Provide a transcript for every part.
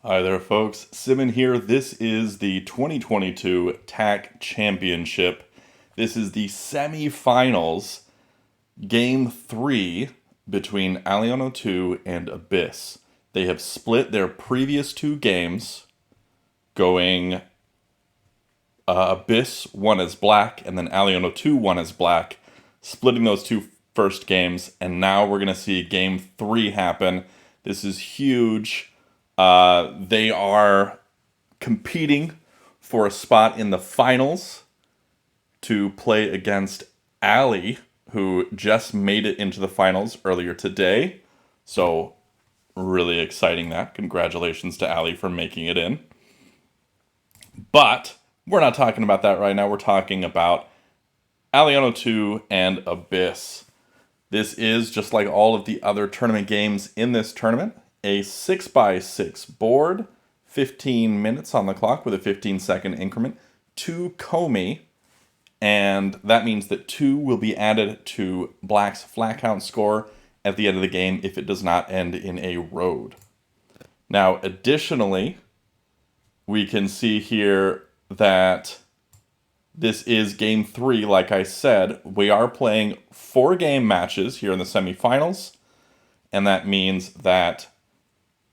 Hi there, folks. Simon here. This is the 2022 TAC Championship. This is the semifinals, game 3 between alion02 and Abyss. They have split their previous two games, going Abyss won as black, and then alion02 won as black, splitting those two first games, and now we're going to see game 3 happen. This is huge. They are competing for a spot in the finals to play against Ali, who just made it into the finals earlier today. So, really exciting that. Congratulations to Ali for making it in. But we're not talking about that right now. We're talking about alion02 and Abyss. This is, just like all of the other tournament games in this tournament, a 6x6 board, 15 minutes on the clock with a 15-second increment, 2 komi, and that means that 2 will be added to black's flat count score at the end of the game if it does not end in a road. Now, additionally, we can see here that this is game 3, like I said. We are playing 4-game matches here in the semifinals, and that means that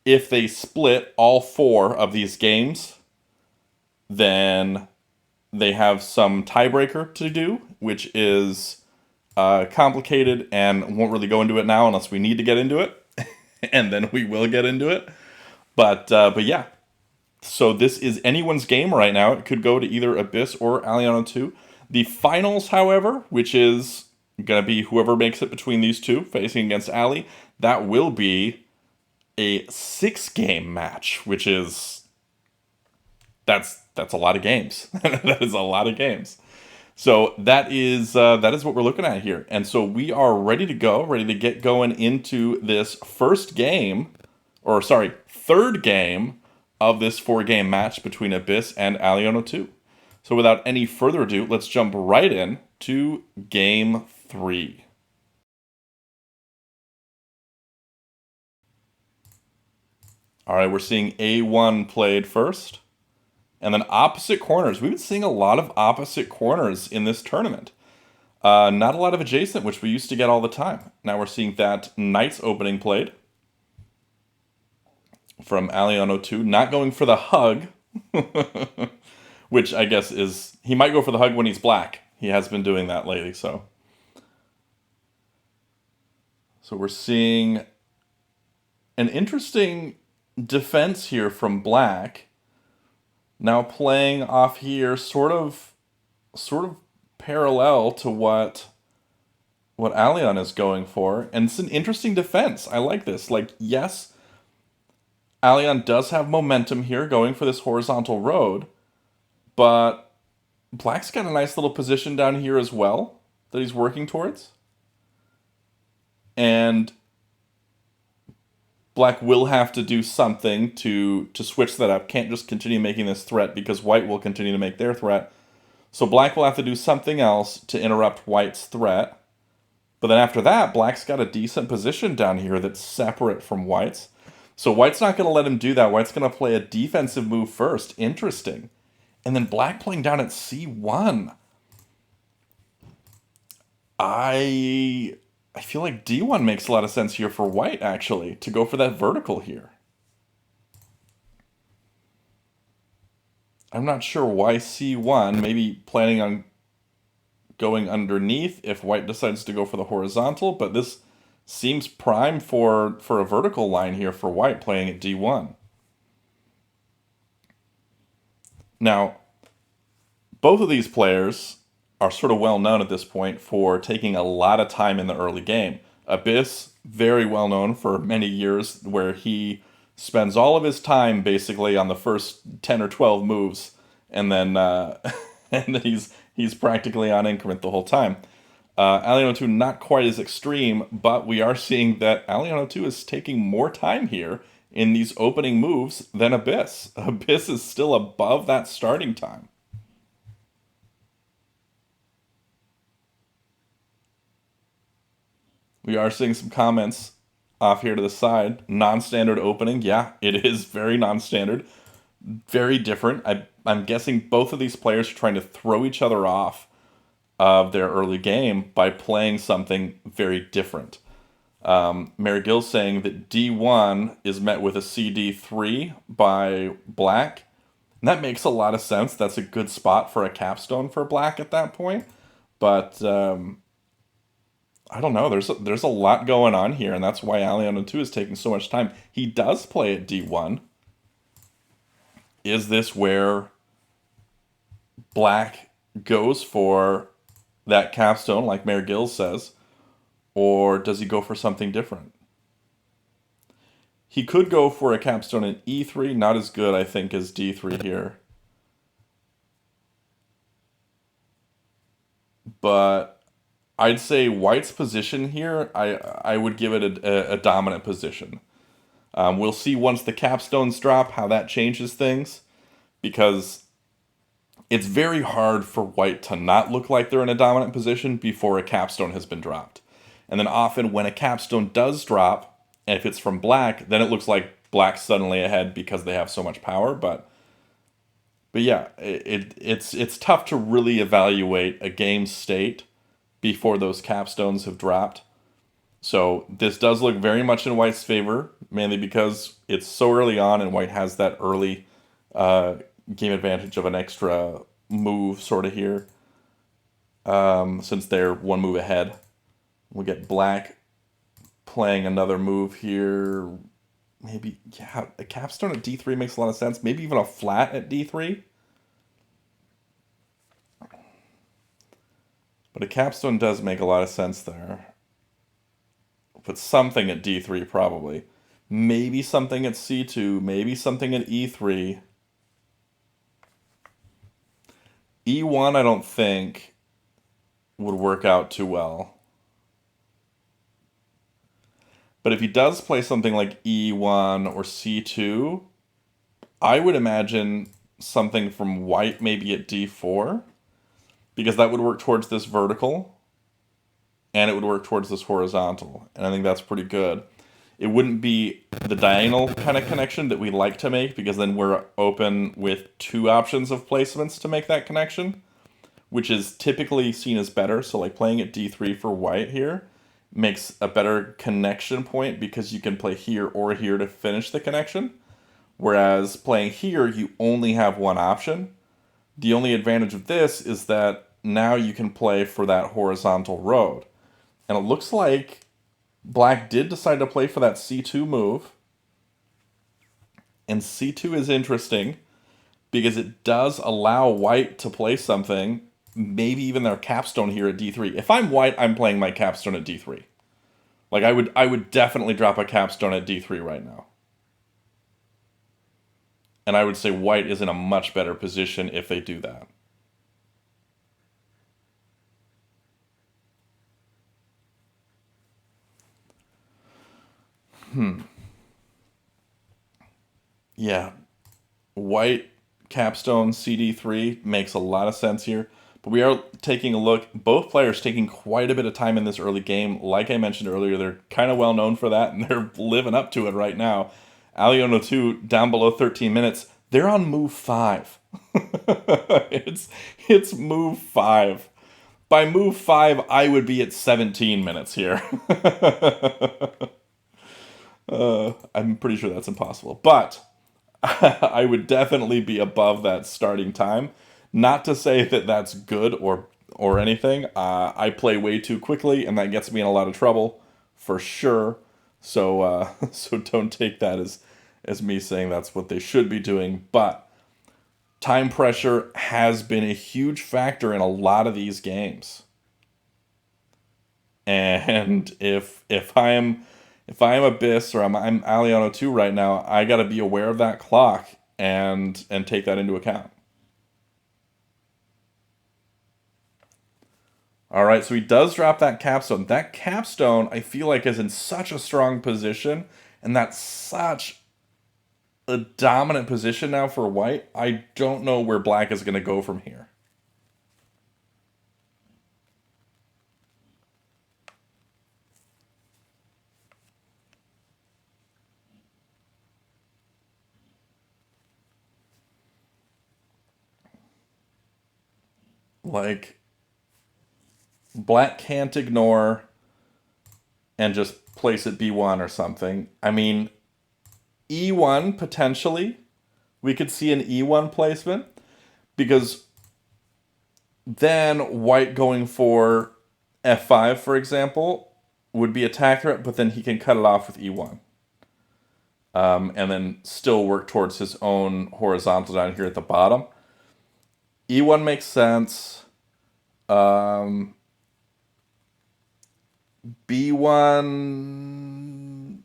if they split all 4 of these games, then they have some tiebreaker to do, which is complicated and won't really go into it now unless we need to get into it, and then we will get into it. But yeah, so this is anyone's game right now. It could go to either Abyss or alion02. The finals, however, which is going to be whoever makes it between these two facing against Ali, that will be a 6-game match, which is that's a lot of games. That is a lot of games. So that is what we're looking at here, and so we are ready to go, ready to get going into this third game of this 4-game match between Abyss and alion02. So without any further ado, let's jump right in to game 3. All right, we're seeing A1 played first. And then opposite corners. We've been seeing a lot of opposite corners in this tournament. Not a lot of adjacent, which we used to get all the time. Now we're seeing that Knight's opening played from alion02. Not going for the hug, which I guess is... He might go for the hug when he's black. He has been doing that lately, so... So we're seeing an interesting defense here from black. Now playing off here, sort of parallel to what Alion is going for, and it's an interesting defense. I like this. Like, yes, Alion does have momentum here, going for this horizontal road, but black's got a nice little position down here as well that he's working towards, and black will have to do something to switch that up. Can't just continue making this threat because white will continue to make their threat. So black will have to do something else to interrupt white's threat. But then after that, black's got a decent position down here that's separate from white's. So white's not going to let him do that. White's going to play a defensive move first. Interesting. And then black playing down at C1. I feel like D1 makes a lot of sense here for white, actually, to go for that vertical here. I'm not sure why C1, maybe planning on going underneath if white decides to go for the horizontal, but this seems prime for a vertical line here for white playing at D1. Now, both of these players are sort of well known at this point for taking a lot of time in the early game. Abyss, very well known for many years, where he spends all of his time basically on the first 10 or 12 moves, and then and then he's practically on increment the whole time. alion02 not quite as extreme, but we are seeing that alion02 is taking more time here in these opening moves than Abyss. Abyss is still above that starting time. We are seeing some comments off here to the side. Non-standard opening. Yeah, it is very non-standard. Very different. I'm guessing both of these players are trying to throw each other off of their early game by playing something very different. Mary Gill's saying that D1 is met with a CD3 by black. And that makes a lot of sense. That's a good spot for a capstone for black at that point. But I don't know. There's a lot going on here, and that's why alion02 is taking so much time. He does play at D1. Is this where black goes for that capstone, like Mayor Gills says, or does he go for something different? He could go for a capstone in E3, not as good, I think, as D3 here. But I'd say white's position here, I would give it a dominant position. We'll see once the capstones drop how that changes things, because it's very hard for white to not look like they're in a dominant position before a capstone has been dropped. And then often when a capstone does drop, and if it's from black, then it looks like black's suddenly ahead because they have so much power. But yeah, it's tough to really evaluate a game state before those capstones have dropped. So this does look very much in white's favor, mainly because it's so early on and white has that early game advantage of an extra move sort of here, since they're one move ahead. We get black playing another move here. Maybe, yeah, a capstone at D3 makes a lot of sense. Maybe even a flat at D3. But a capstone does make a lot of sense there. But something at D3 probably. Maybe something at C2. Maybe something at E3. E1 I don't think would work out too well. But if he does play something like E1 or C2, I would imagine something from white maybe at D4, because that would work towards this vertical, and it would work towards this horizontal, and I think that's pretty good. It wouldn't be the diagonal kind of connection that we like to make, because then we're open with two options of placements to make that connection, which is typically seen as better. So like playing at D3 for white here makes a better connection point because you can play here or here to finish the connection. Whereas playing here, you only have one option. The only advantage of this is that now you can play for that horizontal road. And it looks like black did decide to play for that C2 move. And C2 is interesting because it does allow white to play something, maybe even their capstone here at D3. If I'm white, I'm playing my capstone at D3. Like I would definitely drop a capstone at D3 right now. And I would say white is in a much better position if they do that. Yeah, white capstone CD3 makes a lot of sense here. But we are taking a look, both players taking quite a bit of time in this early game. Like I mentioned earlier, they're kind of well known for that, and they're living up to it right now. alion02 down below 13 minutes. They're on move 5. it's move 5. By move 5, I would be at 17 minutes here. I'm pretty sure that's impossible. But I would definitely be above that starting time. Not to say that that's good or anything. I play way too quickly, and that gets me in a lot of trouble, for sure. So so don't take that as me saying that's what they should be doing. But time pressure has been a huge factor in a lot of these games. And if I am Abyss or I'm alion02 right now, I got to be aware of that clock and take that into account. All right, so he does drop that capstone. That capstone, I feel like, is in such a strong position, and that's such a dominant position now for white. I don't know where black is going to go from here. Like, black can't ignore and just place it b1 or something. I mean, e1 potentially. We could see an e1 placement because then white going for f5, for example, would be attack threat, but then he can cut it off with e1. And then still work towards his own horizontal down here at the bottom. e1 makes sense. b1,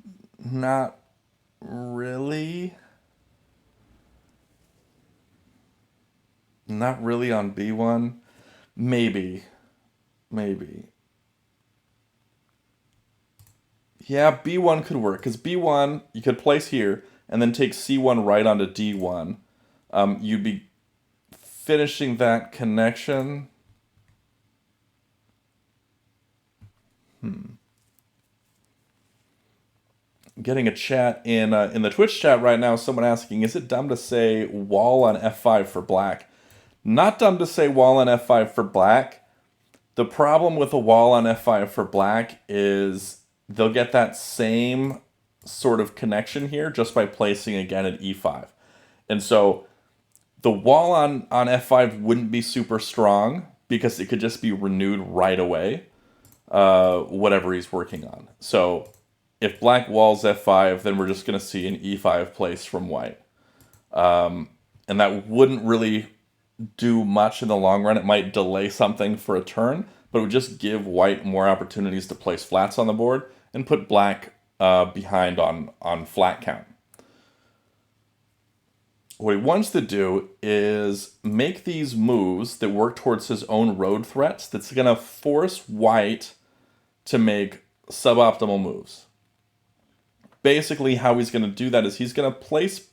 not really. Not really on b1. Maybe. Yeah, b1 could work, because b1 you could place here, and then take c1 right onto d1. You'd be finishing that connection. Getting a chat in the Twitch chat right now. Someone asking, is it dumb to say wall on f5 for black? Not dumb to say wall on f5 for black. The problem with a wall on f5 for black is they'll get that same sort of connection here just by placing again at e5. And so the wall on f5 wouldn't be super strong because it could just be renewed right away, whatever he's working on. So if black walls f5, then we're just going to see an e5 place from white. And that wouldn't really do much in the long run. It might delay something for a turn, but it would just give white more opportunities to place flats on the board and put black behind on flat count. What he wants to do is make these moves that work towards his own road threats that's going to force white to make suboptimal moves. Basically, how he's going to do that is he's going to place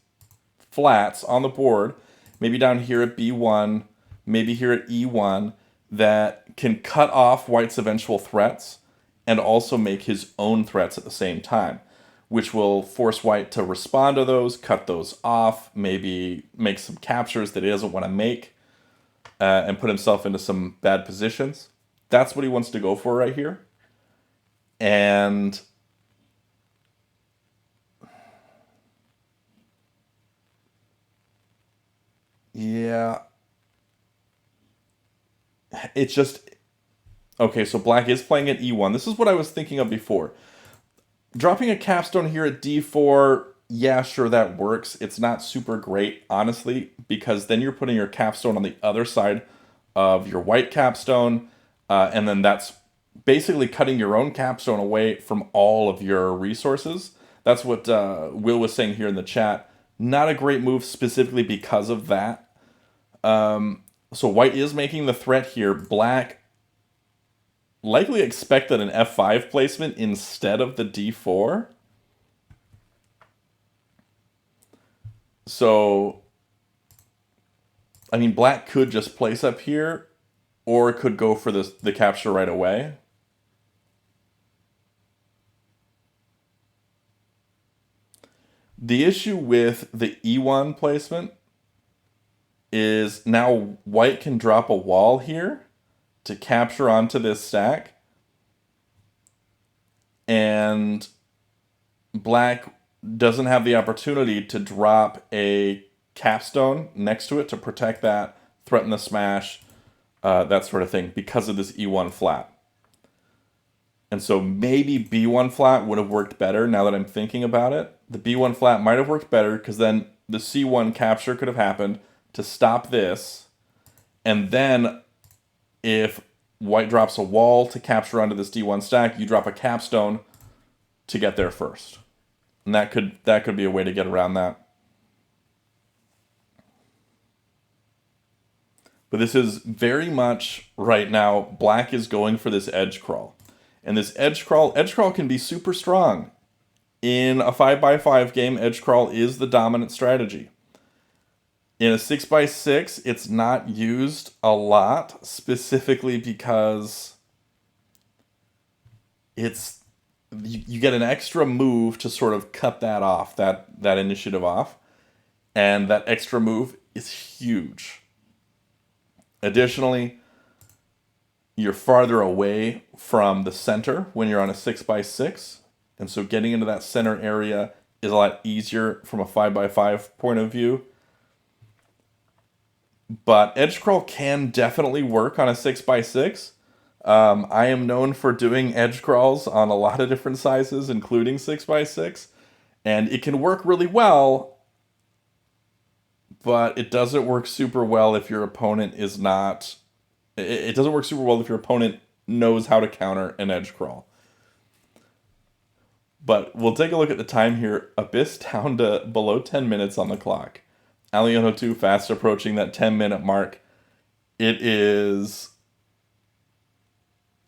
flats on the board, maybe down here at b1, maybe here at e1, that can cut off white's eventual threats and also make his own threats at the same time, which will force white to respond to those, cut those off, maybe make some captures that he doesn't want to make, and put himself into some bad positions. That's what he wants to go for right here. And yeah, it's just, okay, so black is playing at e1. This is what I was thinking of before. Dropping a capstone here at d4, yeah, sure, that works. It's not super great, honestly, because then you're putting your capstone on the other side of your white capstone, and then that's basically cutting your own capstone away from all of your resources. That's what Will was saying here in the chat. Not a great move specifically because of that. So white is making the threat here. Black likely expected an f5 placement instead of the d4. So, I mean, black could just place up here, or could go for the capture right away. The issue with the e1 placement is now white can drop a wall here to capture onto this stack, and black doesn't have the opportunity to drop a capstone next to it to protect that, threaten the smash, that sort of thing, because of this e1 flat. And so maybe b1 flat would have worked better now that I'm thinking about it. The b1 flat might have worked better because then the c1 capture could have happened to stop this, and then if white drops a wall to capture onto this d1 stack, you drop a capstone to get there first. And that could be a way to get around that. But this is very much, right now, black is going for this edge crawl. And this edge crawl can be super strong. In a 5x5 game, edge crawl is the dominant strategy. In a 6x6, it's not used a lot, specifically because it's you get an extra move to sort of cut that off, that initiative off, and that extra move is huge. Additionally, you're farther away from the center when you're on a 6x6. And so getting into that center area is a lot easier from a 5x5 point of view. But edge crawl can definitely work on a 6x6. I am known for doing edge crawls on a lot of different sizes, including 6x6. And it can work really well, but it doesn't work super well if your opponent is not... It doesn't work super well if your opponent knows how to counter an edge crawl. But we'll take a look at the time here. Abyss down to below 10 minutes on the clock. alion02 fast approaching that 10-minute mark. It is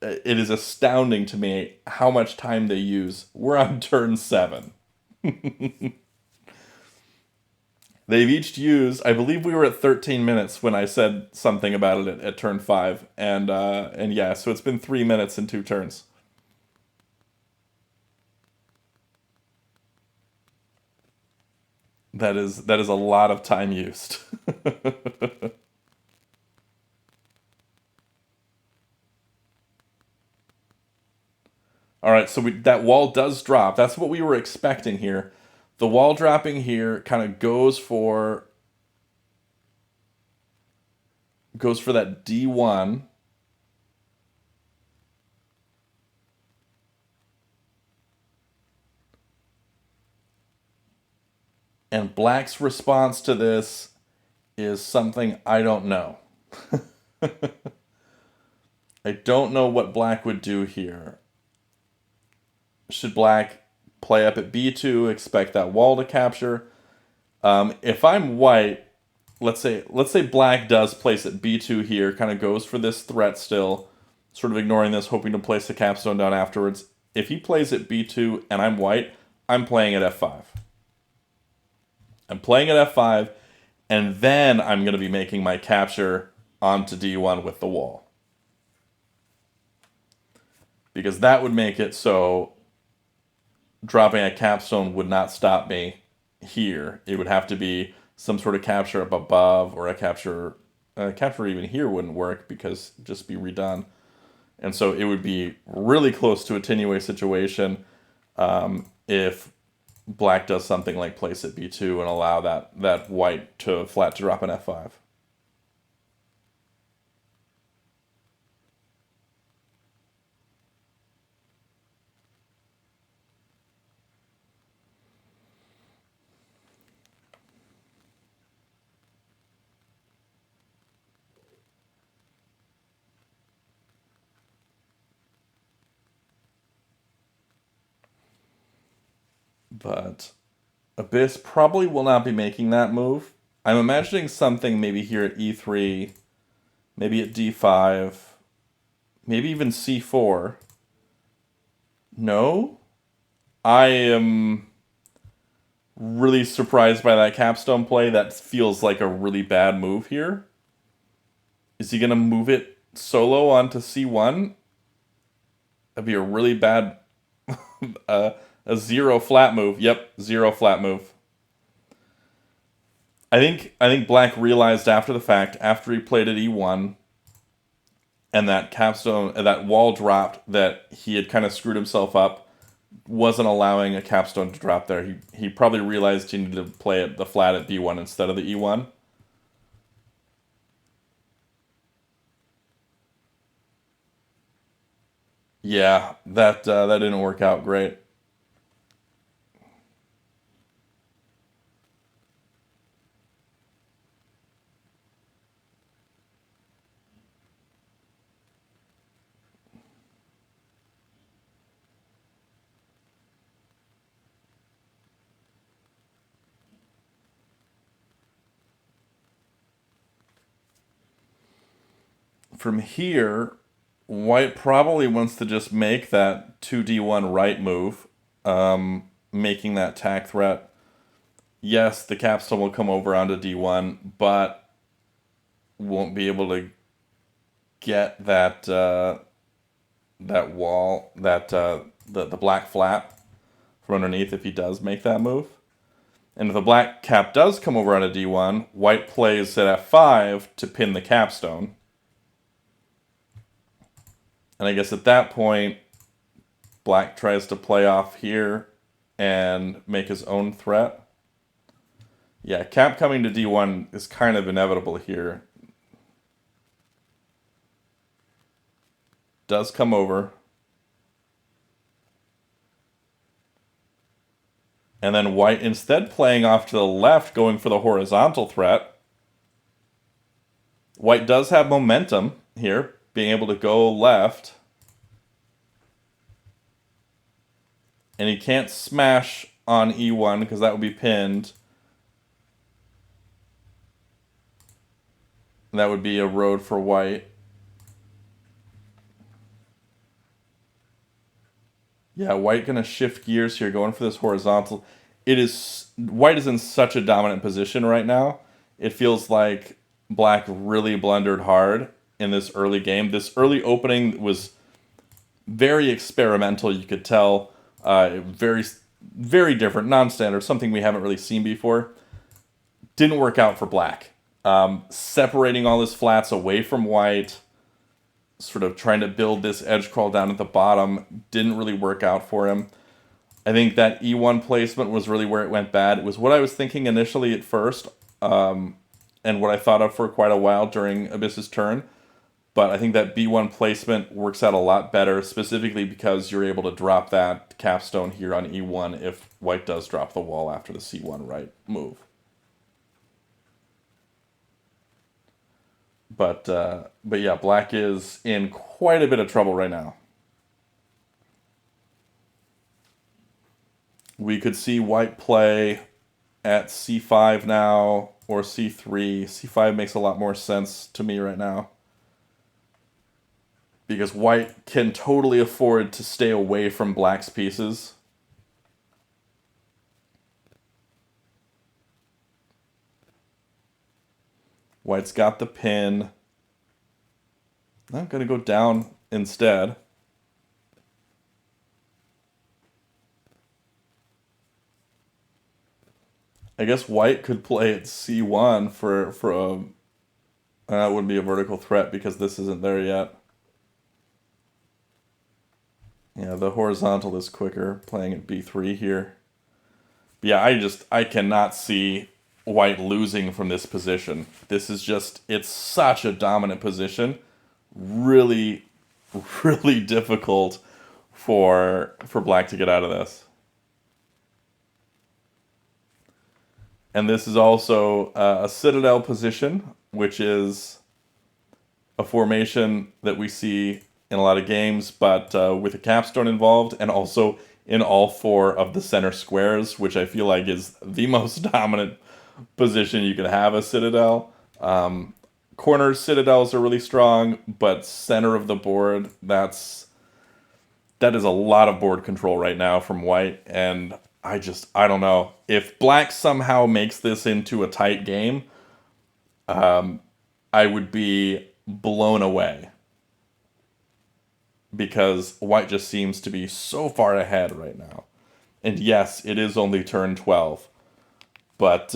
astounding to me how much time they use. We're on turn 7. They've each used, I believe we were at 13 minutes when I said something about it at turn 5. And yeah, so it's been 3 minutes and 2 turns. That is a lot of time used. All right, so that wall does drop. That's what we were expecting here. The wall dropping here kind of goes for that D1. And Black's response to this is something I don't know. I don't know what Black would do here. Should Black play up at B2, expect that wall to capture? If I'm white, let's say Black does place at B2 here, kind of goes for this threat still, sort of ignoring this, hoping to place the capstone down afterwards. If he plays at B2 and I'm white, I'm playing at F5. I'm playing at F5, and then I'm going to be making my capture onto D1 with the wall. Because that would make it so dropping a capstone would not stop me here. It would have to be some sort of capture up above, or a capture even here wouldn't work because it'd just be redone. And so it would be really close to a Tinue situation if Black does something like place at B2 and allow that white to flat to drop an F5. But Abyss probably will not be making that move. I'm imagining something maybe here at E3, maybe at D5, maybe even C4. No? I am really surprised by that capstone play. That feels like a really bad move here. Is he going to move it solo onto C1? That'd be a really bad... a 0 flat move. Yep, 0 flat move. I think Black realized after the fact, after he played at E1, and that capstone, that wall dropped, that he had kind of screwed himself up, wasn't allowing a capstone to drop there. He probably realized he needed to play the flat at B1 instead of the E1. Yeah, that didn't work out great. From here, White probably wants to just make that 2D1 right move, making that tack threat. Yes, the capstone will come over onto D1, but won't be able to get that wall, the black flap from underneath if he does make that move. And if the black cap does come over onto D1, White plays at F5 to pin the capstone. And I guess at that point, black tries to play off here and make his own threat. Yeah, cap coming to d1 is kind of inevitable here. Does come over. And then white instead playing off to the left, going for the horizontal threat. White does have momentum here, being able to go left. And he can't smash on e1 because that would be pinned. And that would be a road for white. Yeah, white gonna shift gears here, going for this horizontal. White is in such a dominant position right now. It feels like black really blundered hard in this early game. This early opening was very experimental, you could tell. Very, very different, non-standard, something we haven't really seen before. Didn't work out for black. Separating all his flats away from white, sort of trying to build this edge crawl down at the bottom, didn't really work out for him. I think that E1 placement was really where it went bad. It was what I was thinking initially at first, and what I thought of for quite a while during Abyss's turn. But I think that B1 placement works out a lot better, specifically because you're able to drop that capstone here on E1 if white does drop the wall after the C1 right move. But yeah, black is in quite a bit of trouble right now. We could see white play at C5 now, or C3. C5 makes a lot more sense to me right now. Because white can totally afford to stay away from black's pieces. White's got the pin. I'm going to go down instead. I guess white could play at C1 for a... That wouldn't be a vertical threat because this isn't there yet. Yeah, the horizontal is quicker, playing at B3 here. But yeah, I cannot see white losing from this position. This is just, it's such a dominant position. Really, really difficult for black to get out of this. And this is also a citadel position, which is a formation that we see in a lot of games, but with a capstone involved, and also in all four of the center squares, which I feel like is the most dominant position you can have a citadel. Corner citadels are really strong, but center of the board, that is a lot of board control right now from white, and I don't know. If black somehow makes this into a tight game, I would be blown away. Because white just seems to be so far ahead right now. And yes, it is only turn 12. But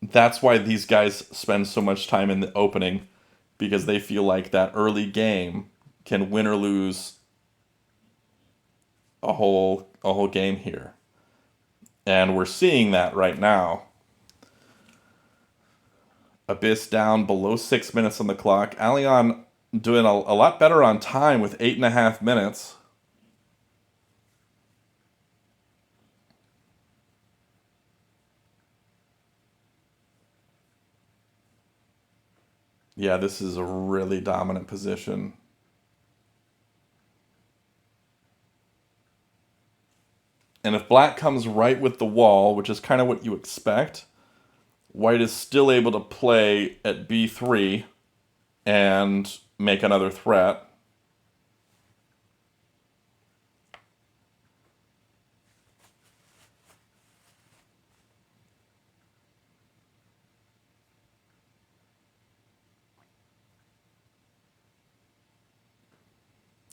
that's why these guys spend so much time in the opening. Because they feel like that early game can win or lose a whole game here. And we're seeing that right now. Abyss down below 6 minutes on the clock. Alion doing a lot better on time with 8.5 minutes. Yeah, this is a really dominant position. And if black comes right with the wall, which is kind of what you expect, white is still able to play at B3 and make another threat.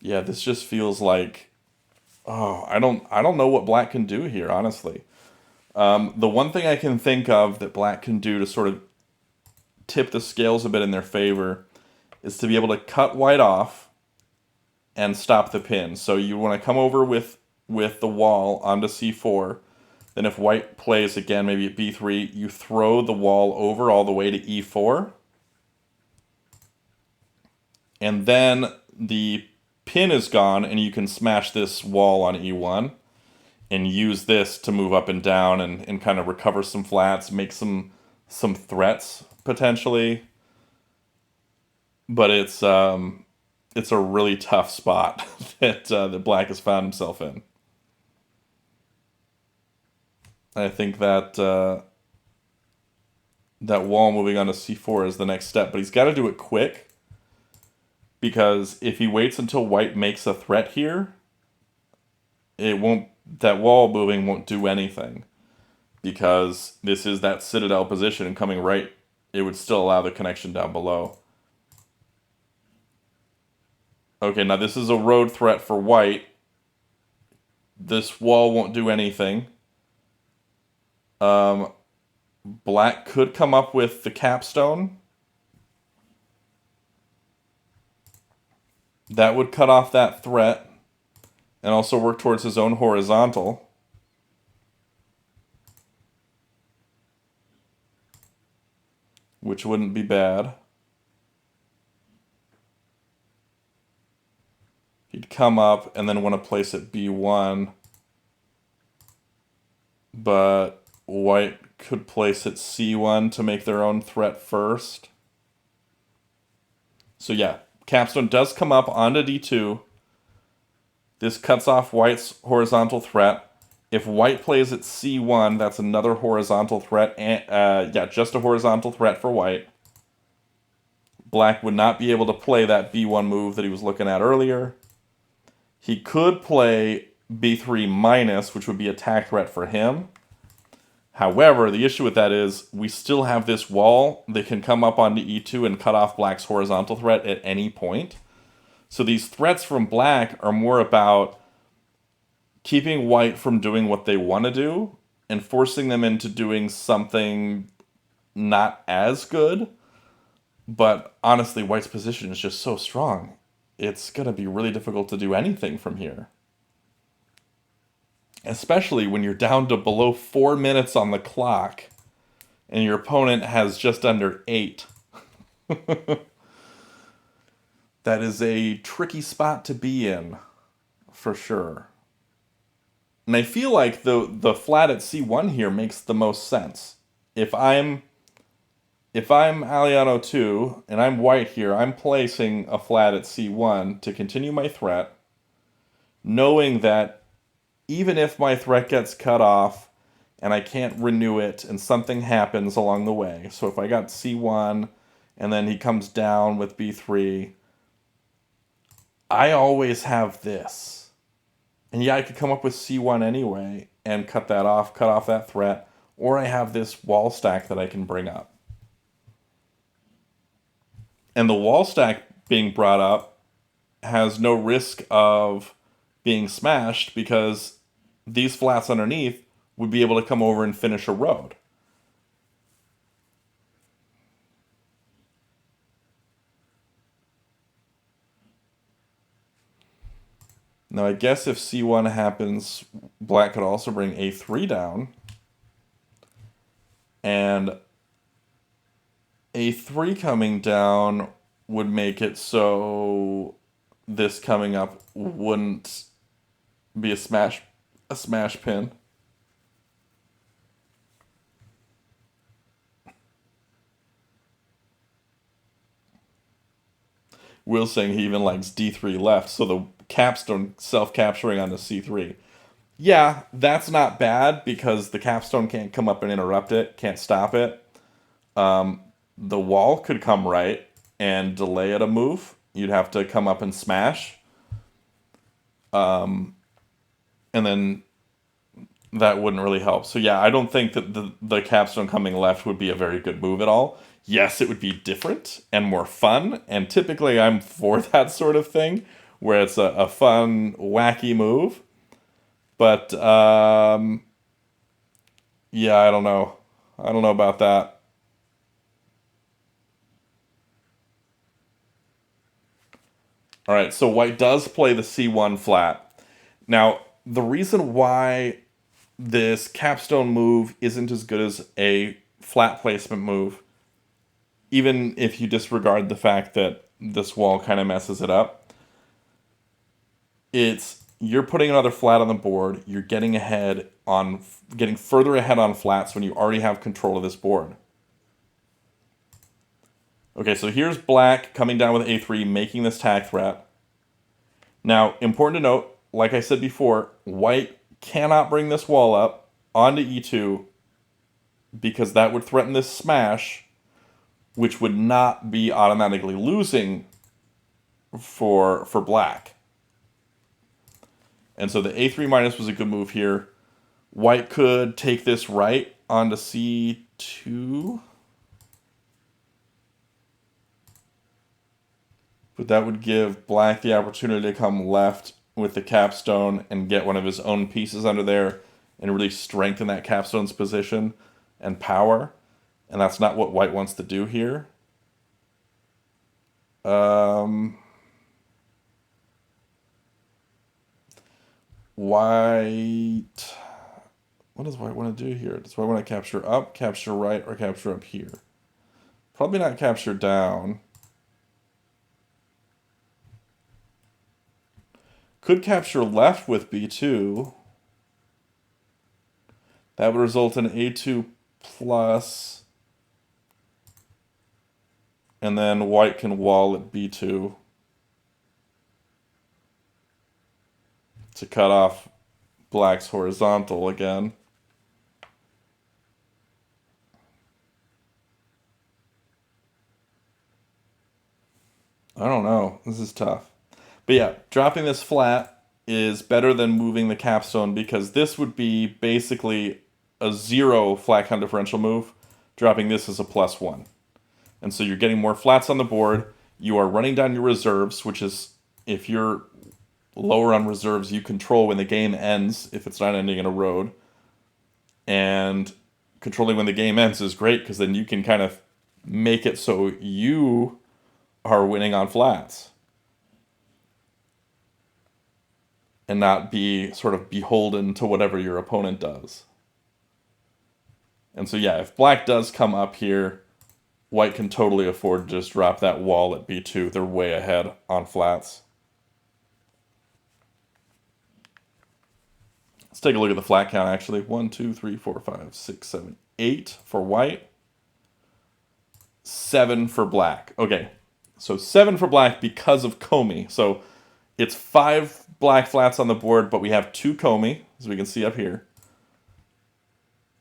Yeah, this just feels like, oh, I don't know what black can do here, honestly. The one thing I can think of that black can do to sort of tip the scales a bit in their favor is to be able to cut white off and stop the pin. So you want to come over with the wall onto c4. Then if white plays again, maybe at b3, you throw the wall over all the way to e4. And then the pin is gone, and you can smash this wall on e1 and use this to move up and down and kind of recover some flats, make some threats potentially. But it's a really tough spot that Black has found himself in. I think that that wall moving on to c4 is the next step, but he's got to do it quick, because if he waits until white makes a threat here, it won't. That wall moving won't do anything, because this is that citadel position, and coming right, it would still allow the connection down below. Okay, now this is a road threat for white. This wall won't do anything. Black could come up with the capstone. That would cut off that threat and also work towards his own horizontal. Which wouldn't be bad. He'd come up and then want to place it b1. But white could place it c1 to make their own threat first. So yeah, capstone does come up onto d2. This cuts off white's horizontal threat. If white plays at c1, that's another horizontal threat. And, yeah, just a horizontal threat for white. Black would not be able to play that b1 move that he was looking at earlier. He could play b3 minus, which would be attack threat for him. However, the issue with that is we still have this wall that can come up onto e2 and cut off Black's horizontal threat at any point. So these threats from Black are more about keeping white from doing what they want to do and forcing them into doing something not as good. But honestly, white's position is just so strong. It's going to be really difficult to do anything from here. Especially when you're down to below 4 minutes on the clock and your opponent has just under 8. That is a tricky spot to be in, for sure. And I feel like the flat at c1 here makes the most sense. If I'm alion02 and I'm white here, I'm placing a flat at c1 to continue my threat, knowing that even if my threat gets cut off and I can't renew it and something happens along the way, so if I got c1 and then he comes down with b3, I always have this. And yeah, I could come up with c1 anyway and cut off that threat, or I have this wall stack that I can bring up. And the wall stack being brought up has no risk of being smashed because these flats underneath would be able to come over and finish a road. Now I guess if c1 happens, Black could also bring a3 down. And a3 coming down would make it so this coming up wouldn't be a smash pin. Will's saying he even likes d3 left, so the capstone self-capturing onto c3. Yeah, that's not bad because the capstone can't come up and interrupt it, can't stop it. The wall could come right and delay it a move. You'd have to come up and smash. And then that wouldn't really help. So yeah, I don't think that the capstone coming left would be a very good move at all. Yes, it would be different and more fun, and typically I'm for that sort of thing, where it's a fun, wacky move. But, yeah, I don't know. I don't know about that. All right, so white does play the c1 flat. Now, the reason why this capstone move isn't as good as a flat placement move, even if you disregard the fact that this wall kind of messes it up, it's you're putting another flat on the board, you're getting further ahead on flats when you already have control of this board. Okay, so here's black coming down with a3, making this tag threat. Now, important to note, like I said before, white cannot bring this wall up onto e2 because that would threaten this smash, which would not be automatically losing for black. And so the a3 minus was a good move here. White could take this right onto c2. But that would give black the opportunity to come left with the capstone and get one of his own pieces under there and really strengthen that capstone's position and power. And that's not what white wants to do here. White... What does white want to do here? Does white want to capture up, capture right, or capture up here? Probably not capture down. Could capture left with b2. That would result in a2 plus. And then white can wall at b2 to cut off black's horizontal again. I don't know. This is tough. But yeah, dropping this flat is better than moving the capstone because this would be basically a 0 flat count differential move. Dropping this is a +1. And so you're getting more flats on the board. You are running down your reserves, which is, if you're lower on reserves, you control when the game ends, if it's not ending in a road. And controlling when the game ends is great because then you can kind of make it so you are winning on flats. And not be sort of beholden to whatever your opponent does. And so yeah, if black does come up here, white can totally afford to just drop that wall at b2. They're way ahead on flats. Let's take a look at the flat count actually. 1, 2, 3, 4, 5, 6, 7, 8 for white. 7 for black. Okay, so 7 for black because of komi. So it's 5 black flats on the board, but we have 2 komi, as we can see up here.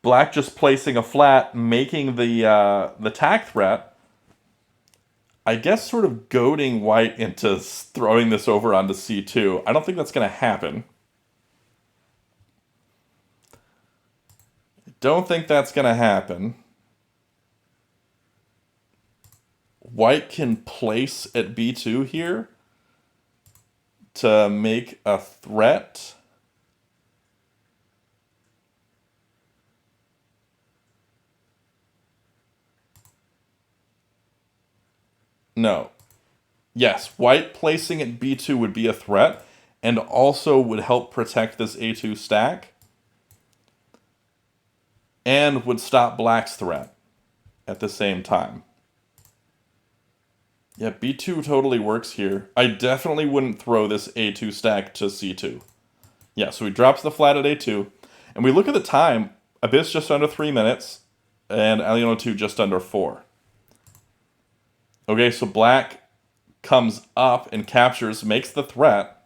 Black just placing a flat, making the tack threat. I guess sort of goading white into throwing this over onto c2. I don't think that's going to happen. I don't think that's going to happen. White can place at b2 here to make a threat. No. Yes, white placing at b2 would be a threat and also would help protect this a2 stack and would stop black's threat at the same time. Yeah, b2 totally works here. I definitely wouldn't throw this a2 stack to c2. Yeah, so he drops the flat at a2. And we look at the time. Abyss just under 3 minutes. And alion02 just under 4. Okay, so black comes up and captures, makes the threat.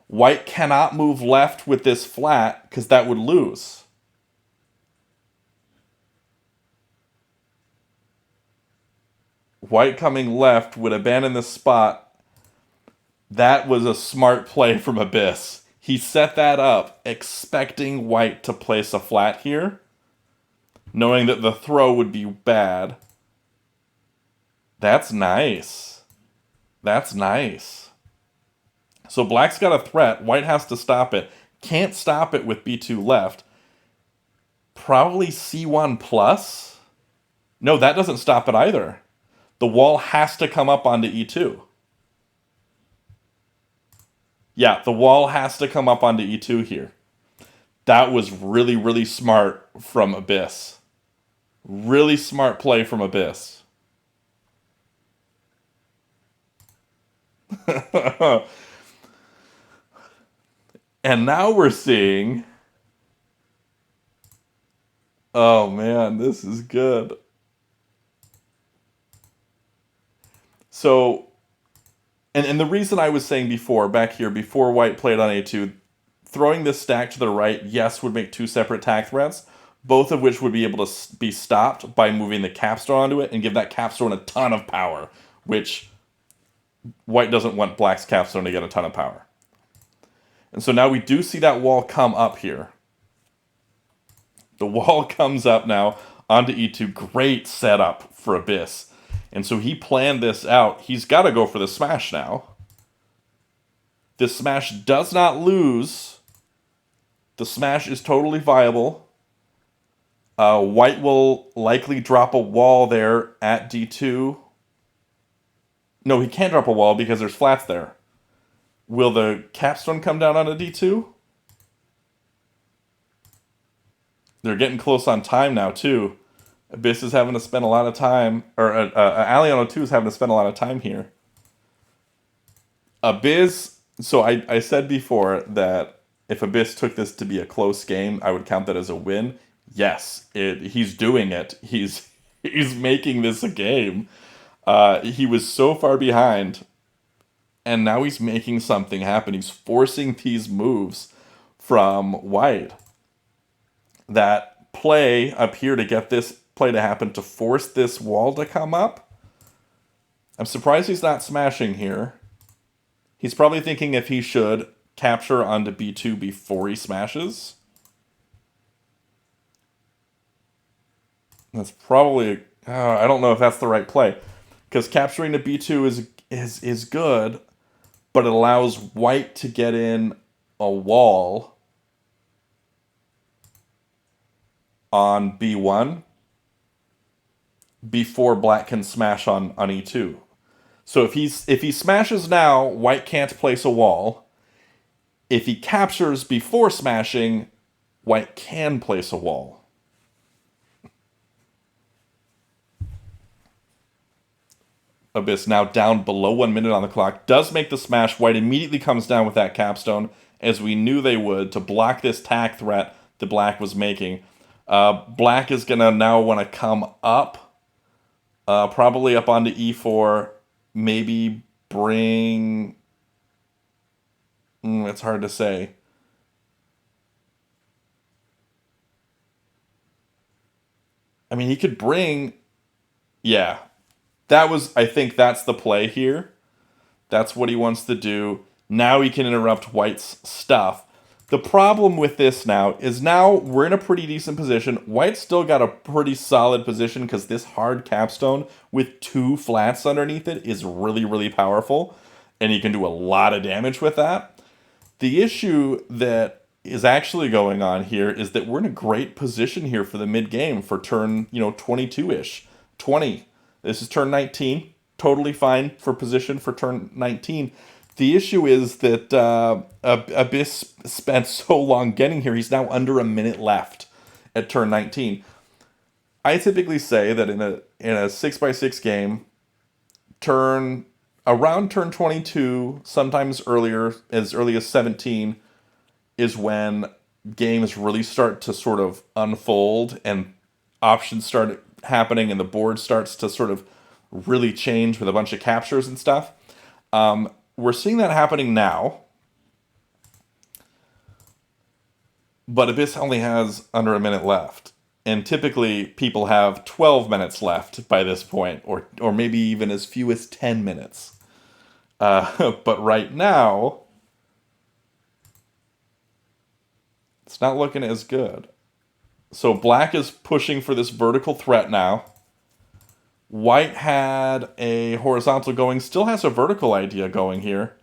White cannot move left with this flat because that would lose. White coming left would abandon this spot. That was a smart play from Abyss. He set that up expecting white to place a flat here, knowing that the throw would be bad. That's nice. That's nice. So black's got a threat. White has to stop it. Can't stop it with b2 left. Probably c1 plus? No, that doesn't stop it either. The wall has to come up onto e2. Yeah, the wall has to come up onto e2 here. That was really, really smart from Abyss. Really smart play from Abyss. And now we're seeing. Oh man, this is good. So, and the reason I was saying before, back here, before white played on a2, throwing this stack to the right, yes, would make two separate attack threats, both of which would be able to be stopped by moving the capstone onto it and give that capstone a ton of power, which white doesn't want black's capstone to get a ton of power. And so now we do see that wall come up here. The wall comes up now onto e2. Great setup for Abyss. And so he planned this out. He's got to go for the smash now. This smash does not lose. The smash is totally viable. White will likely drop a wall there at d2. No, he can't drop a wall because there's flats there. Will the capstone come down onto d2? They're getting close on time now, too. Abyss is having to spend a lot of time, or alion02 is having to spend a lot of time here. Abyss, so I said before that if Abyss took this to be a close game, I would count that as a win. Yes, he's doing it. He's making this a game. He was so far behind, and now he's making something happen. He's forcing these moves from white. That play up here to get this play to happen, to force this wall to come up. I'm surprised he's not smashing here. He's probably thinking if he should capture onto b2 before he smashes. That's probably... I don't know if that's the right play. Because capturing to b2 is good, but it allows white to get in a wall on b1 before black can smash on e2. So if he smashes now, white can't place a wall. If he captures before smashing, white can place a wall. Abyss now down below 1 minute on the clock. Does make the smash. White immediately comes down with that capstone, as we knew they would, to block this tack threat that black was making. Black is going to now want to come up. Probably up onto e4. Maybe bring... it's hard to say. I mean, he could bring... Yeah. I think that's the play here. That's what he wants to do. Now he can interrupt white's stuff. The problem with this now is now we're in a pretty decent position. White's still got a pretty solid position because this hard capstone with two flats underneath it is really, really powerful. And he can do a lot of damage with that. The issue that is actually going on here is that we're in a great position here for the mid-game for turn, 22-ish. 20. This is turn 19. Totally fine for position for turn 19. The issue is that Abyss spent so long getting here, he's now under a minute left at turn 19. I typically say that in a 6x6 game, around turn 22, sometimes earlier, as early as 17, is when games really start to sort of unfold and options start happening and the board starts to sort of really change with a bunch of captures and stuff. We're seeing that happening now. But Abyss only has under a minute left. And typically people have 12 minutes left by this point, or maybe even as few as 10 minutes. But right now, it's not looking as good. So black is pushing for this vertical threat now. White had a horizontal going, still has a vertical idea going here.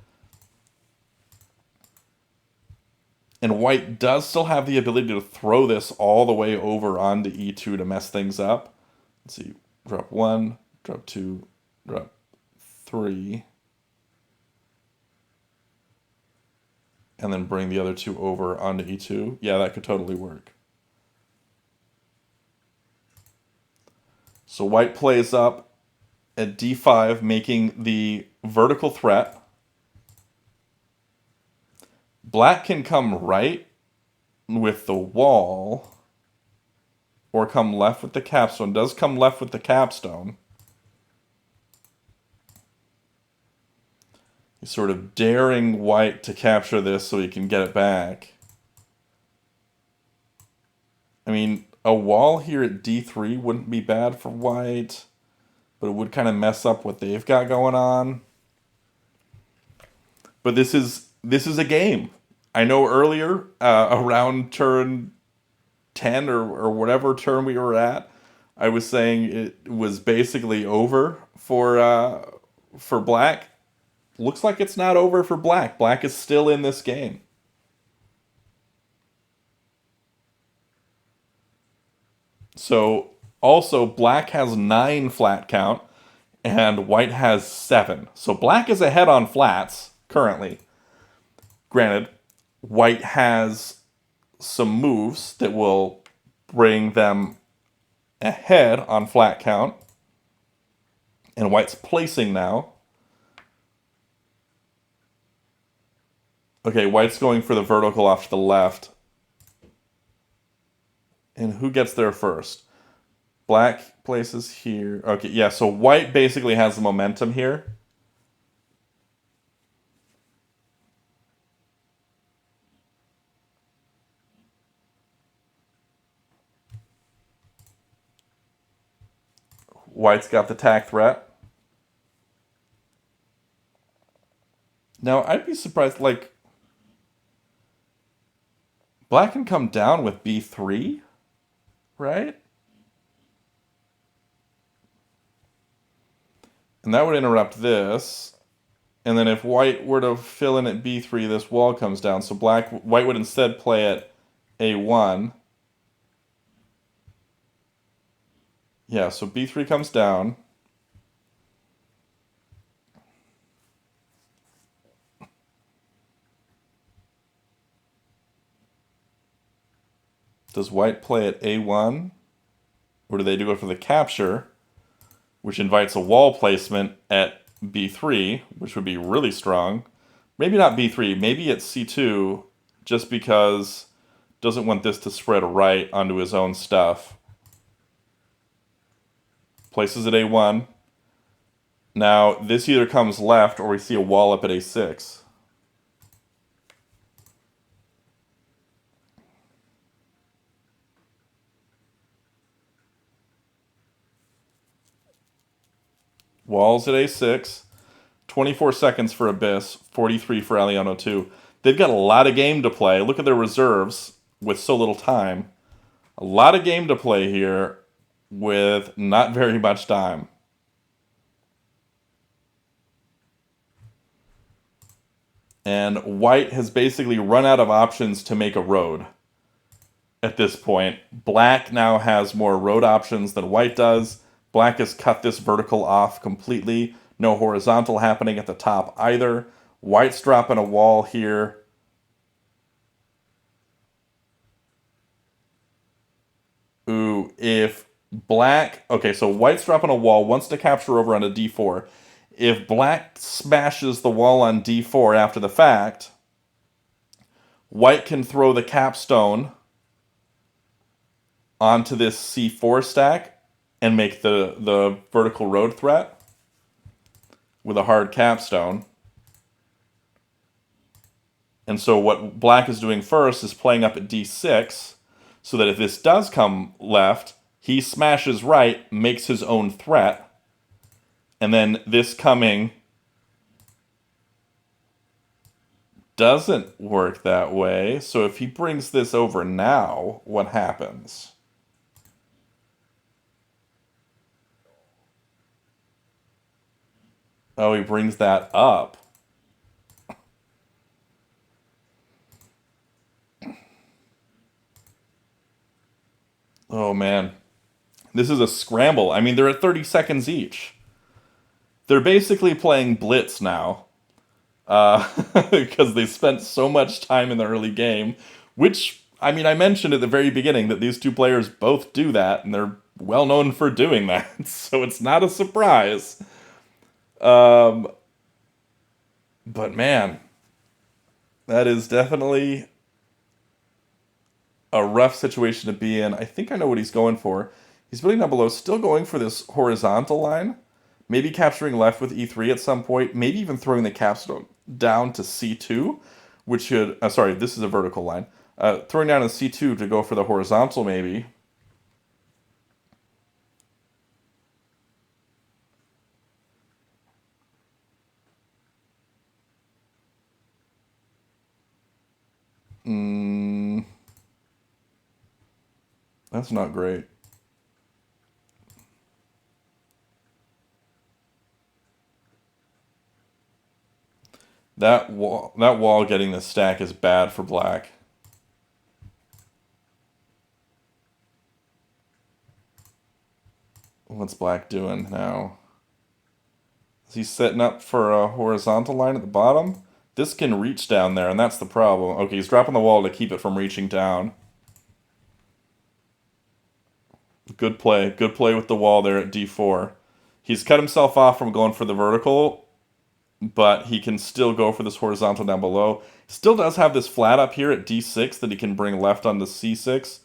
And white does still have the ability to throw this all the way over onto e2 to mess things up. Let's see, drop 1, drop 2, drop 3. and then bring the other two over onto e2. Yeah, that could totally work. So white plays up at d5, making the vertical threat. Black can come right with the wall, or come left with the capstone. Does come left with the capstone. He's sort of daring white to capture this so he can get it back. I mean, a wall here at d3 wouldn't be bad for white, but it would kind of mess up what they've got going on. But this is a game. I know earlier, around turn 10 or whatever turn we were at, I was saying it was basically over for black. Looks like it's not over for black. Black is still in this game. So also black has 9 flat count and white has 7. So black is ahead on flats currently. Granted, white has some moves that will bring them ahead on flat count. And white's placing now. Okay, white's going for the vertical off to the left. And who gets there first? Black places here. Okay, yeah, so white basically has the momentum here. White's got the tack threat. Now, I'd be surprised, like, black can come down with b3, right? And that would interrupt this. And then if white were to fill in at b3, this wall comes down. So white would instead play at a1. Yeah, so b3 comes down. Does white play at a1? Or do they do it for the capture, which invites a wall placement at b3, which would be really strong. Maybe not b3, maybe at c2, just because doesn't want this to spread right onto his own stuff. Places at a1. Now, this either comes left or we see a wall up at a6. Walls at a6. 24 seconds for Abyss, 43 for alion02. They've got a lot of game to play. Look at their reserves with so little time. A lot of game to play here with not very much time. And white has basically run out of options to make a road at this point. Black now has more road options than white does. Black has cut this vertical off completely. No horizontal happening at the top either. White's dropping a wall here. Ooh, if black... Okay, so white's dropping a wall, wants to capture over onto d4. If black smashes the wall on d4 after the fact, white can throw the capstone onto this c4 stack and make the vertical road threat with a hard capstone. And so what black is doing first is playing up at d6, so that if this does come left, he smashes right, makes his own threat, and then this coming doesn't work that way. So if he brings this over now, what happens? Oh, he brings that up. Oh, man. This is a scramble. I mean, they're at 30 seconds each. They're basically playing blitz now. because they spent so much time in the early game, which, I mean, I mentioned at the very beginning that these two players both do that, and they're well known for doing that, so it's not a surprise. Um, but man, that is definitely a rough situation to be in. I think I know what he's going for. He's building down below, still going for this horizontal line. Maybe capturing left with e3 at some point. Maybe even throwing the capstone down to c2, which should... sorry, this is a vertical line. Throwing down to c2 to go for the horizontal, maybe. Mm, that's not great. That wall getting the stack is bad for black. What's black doing now? Is he setting up for a horizontal line at the bottom? This can reach down there, and that's the problem. Okay, he's dropping the wall to keep it from reaching down. Good play. Good play with the wall there at d4. He's cut himself off from going for the vertical, but he can still go for this horizontal down below. Still does have this flat up here at d6 that he can bring left onto c6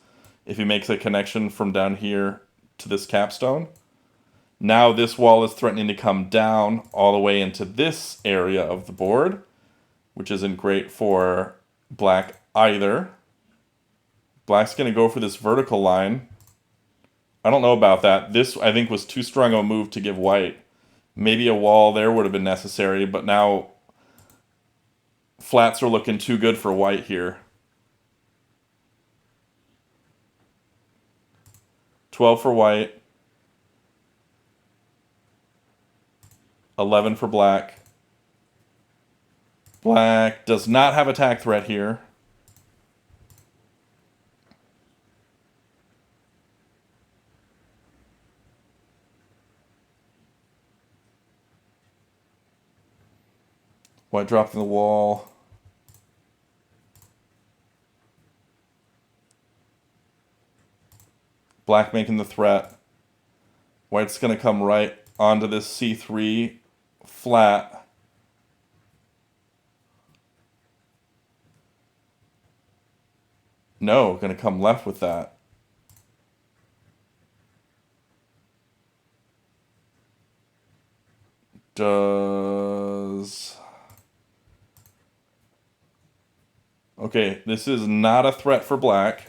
if he makes a connection from down here to this capstone. Now this wall is threatening to come down all the way into this area of the board, which isn't great for black either. Black's going to go for this vertical line. I don't know about that. This, I think, was too strong of a move to give white. Maybe a wall there would have been necessary, but now flats are looking too good for white here. 12 for white. 11 for black. Black does not have attack threat here. White dropping the wall. Black making the threat. White's going to come right onto this c3 flat. No, going to come left with that. Does... Okay, this is not a threat for black.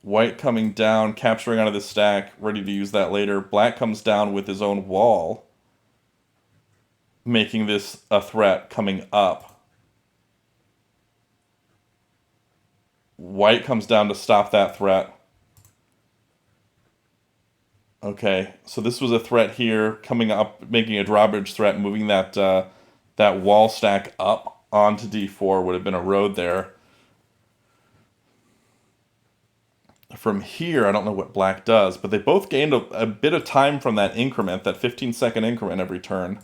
White coming down, capturing out of the stack, ready to use that later. Black comes down with his own wall, making this a threat coming up. White comes down to stop that threat. Okay, so this was a threat here, coming up, making a drawbridge threat, moving that that wall stack up onto d4 would have been a road there. From here, I don't know what black does, but they both gained a bit of time from that increment, that 15-second increment every turn.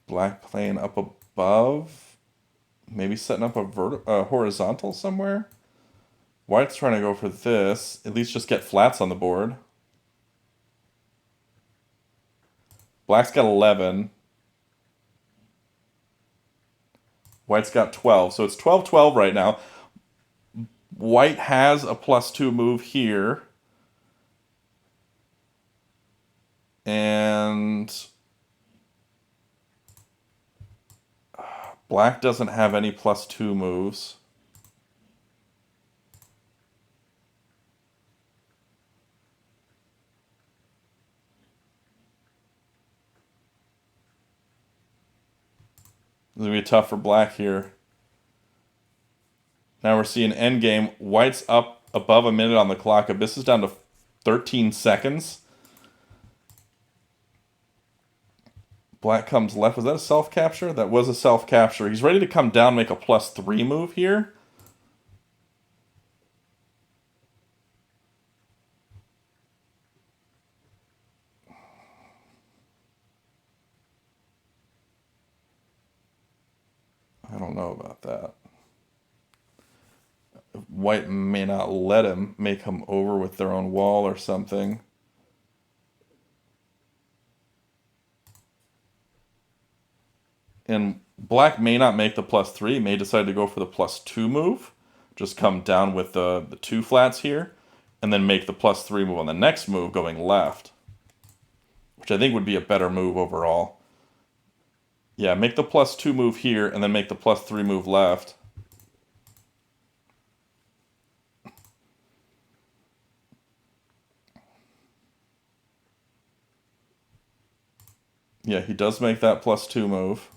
Black playing up above. Maybe setting up a horizontal somewhere. White's trying to go for this. At least just get flats on the board. Black's got 11. White's got 12. So it's 12-12 right now. White has a +2 move here. And black doesn't have any +2 moves. It's going to be tough for black here. Now we're seeing endgame. White's up above a minute on the clock. Abyss is down to 13 seconds. Black comes left. Was that a self-capture? That was a self-capture. He's ready to come down, make a +3 move here. I don't know about that. White may not let him, may come over with their own wall or something. And black may not make the +3, may decide to go for the +2 move. Just come down with the 2 flats here, and then make the +3 move on the next move going left. Which I think would be a better move overall. Yeah, make the +2 move here, and then make the +3 move left. Yeah, he does make that +2 move.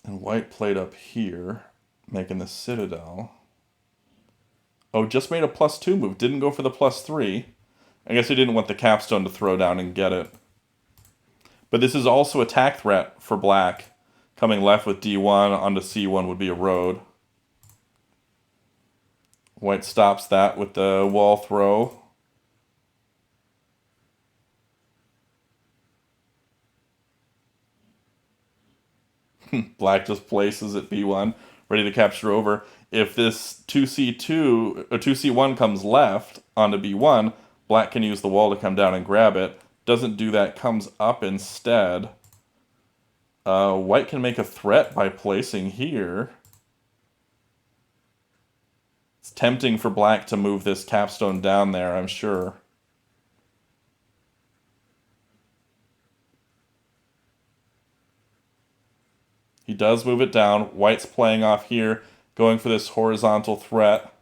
And white played up here, making the citadel. Oh, just made a +2 move. Didn't go for the +3. I guess he didn't want the capstone to throw down and get it. But this is also attack threat for black. Coming left with D1 onto C1 would be a road. White stops that with the wall throw. Black just places at B1, ready to capture over. If this 2C2 or 2C1 comes left onto B1, black can use the wall to come down and grab it. Doesn't do that, comes up instead. White can make a threat by placing here. It's tempting for black to move this capstone down there, I'm sure. He does move it down. White's playing off here, going for this horizontal threat.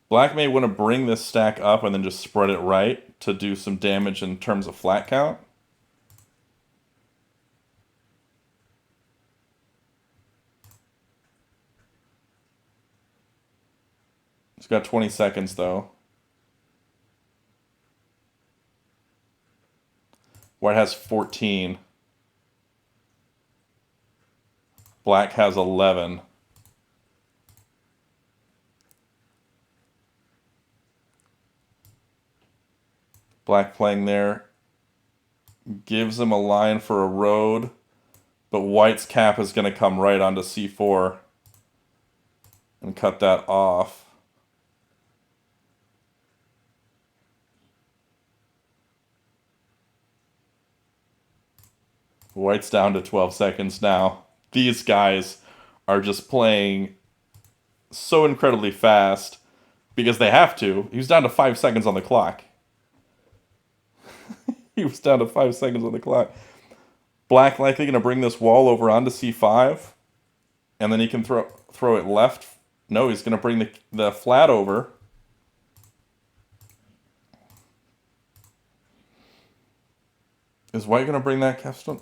Black may want to bring this stack up and then just spread it right to do some damage in terms of flat count. He's got 20 seconds though. White has 14. Black has 11. Black playing there. Gives him a line for a road. But white's cap is going to come right onto C4. And cut that off. White's down to 12 seconds now. These guys are just playing so incredibly fast because they have to. He was down to 5 seconds on the clock. He was down to 5 seconds on the clock. Black likely going to bring this wall over onto C5. And then he can throw it left. No, he's going to bring the flat over. Is white going to bring that capstone?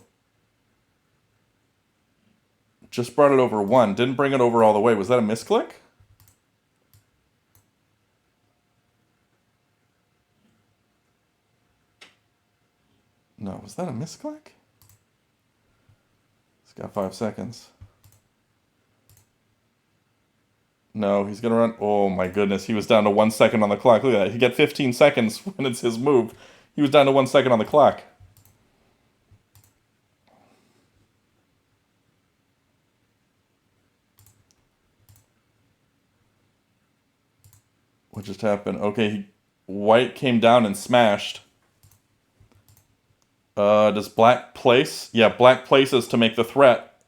Just brought it over 1. Didn't bring it over all the way. Was that a misclick? No, was that a misclick? He's got 5 seconds. No, he's going to run. Oh my goodness, he was down to 1 second on the clock. Look at that. He got 15 seconds when it's his move. He was down to 1 second on the clock. What just happened? Okay, white came down and smashed. Does black place? Yeah, black places to make the threat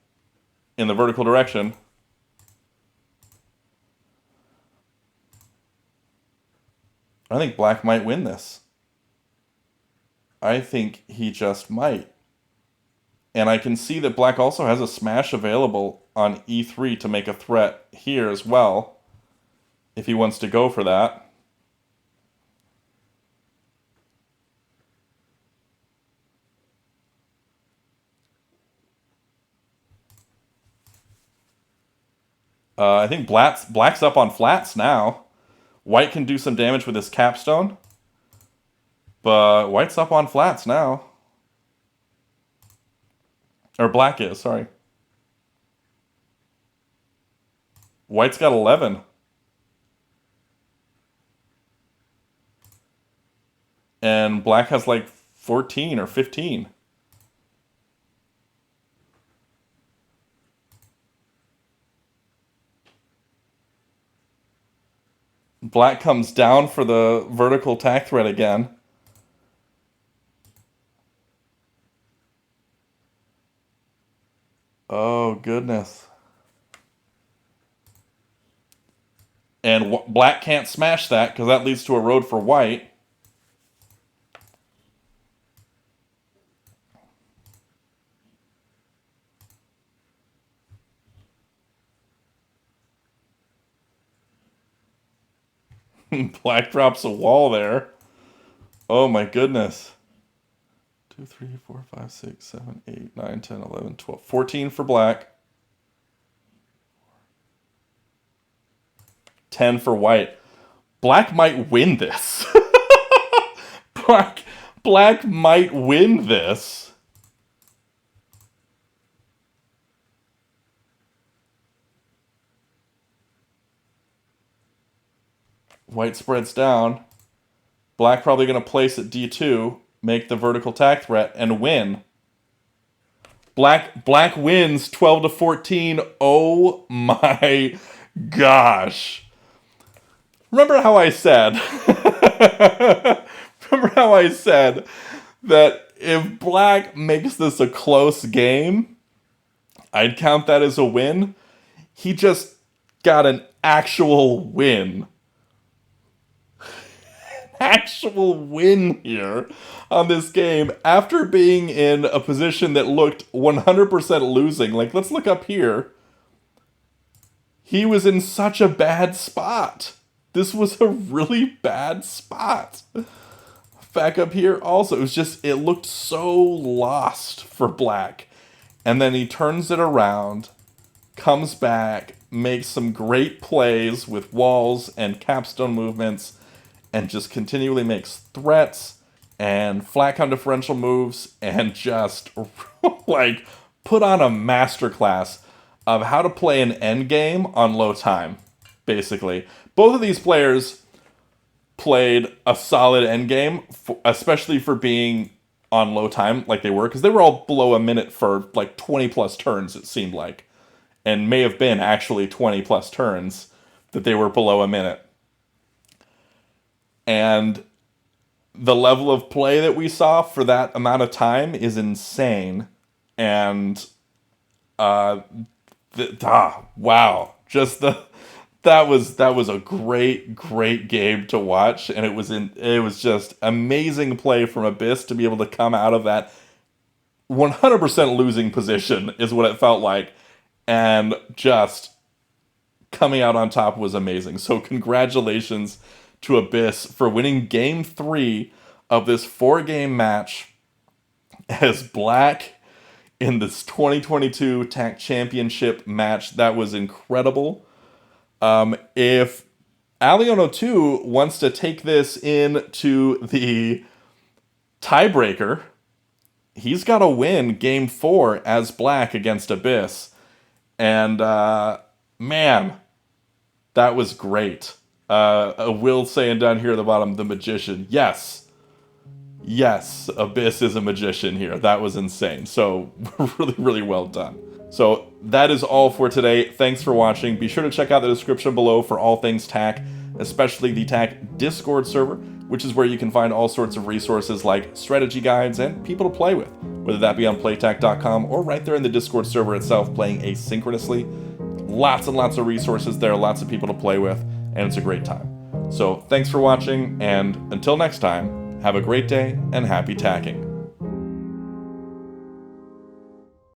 in the vertical direction. I think black might win this. I think he just might. And I can see that black also has a smash available on E3 to make a threat here as well. if he wants to go for that. I think black's up on flats now. White can do some damage with his capstone. But white's up on flats now. Or black is, sorry. White's got 11. And black has like 14 or 15. Black comes down for the vertical tack thread again. Oh, goodness. And black can't smash that because that leads to a road for white. Black drops a wall there. Oh my goodness. 2, 3, 4, 5, 6, 7, 8, 9, 10, 11, 12. 14 for black. 10 for white. Black might win this. Black might win this. White spreads down. Black probably going to place at D2, make the vertical tack threat, and win. Black wins 12 to 14. Oh my gosh. Remember how I said that if black makes this a close game, I'd count that as a win? He just got an actual win. Actual win here on this game after being in a position that looked 100% losing. Like, let's look up here. He was in such a bad spot. This was a really bad spot. Back up here also, it looked so lost for black. And then he turns it around, comes back, makes some great plays with walls and capstone movements, and just continually makes threats and flat count differential moves and just like put on a masterclass of how to play an endgame on low time, basically. Both of these players played a solid endgame, especially for being on low time like they were, because they were all below a minute for like 20 plus turns, it seemed like. And may have been actually 20 plus turns that they were below a minute. And the level of play that we saw for that amount of time is insane. And wow, that was a great game to watch, and it was just amazing play from Abyss to be able to come out of that 100% losing position is what it felt like, and just coming out on top was amazing. So congratulations to Abyss for winning Game 3 of this 4-game match as black in this 2022 TAC Championship match. That was incredible. If alion02 wants to take this into the tiebreaker, he's got to win Game 4 as black against Abyss. And, man, that was great. Will saying down here at the bottom, the magician. Yes, Abyss is a magician here. That was insane. So really well done. So that is all for today. Thanks for watching. Be sure to check out the description below for all things TAC, especially the TAC Discord server, which is where you can find all sorts of resources like strategy guides and people to play with, whether that be on playtac.com or right there in the Discord server itself playing asynchronously. Lots and lots of resources there, lots of people to play with, and it's a great time. So thanks for watching, and until next time, have a great day and happy tacking.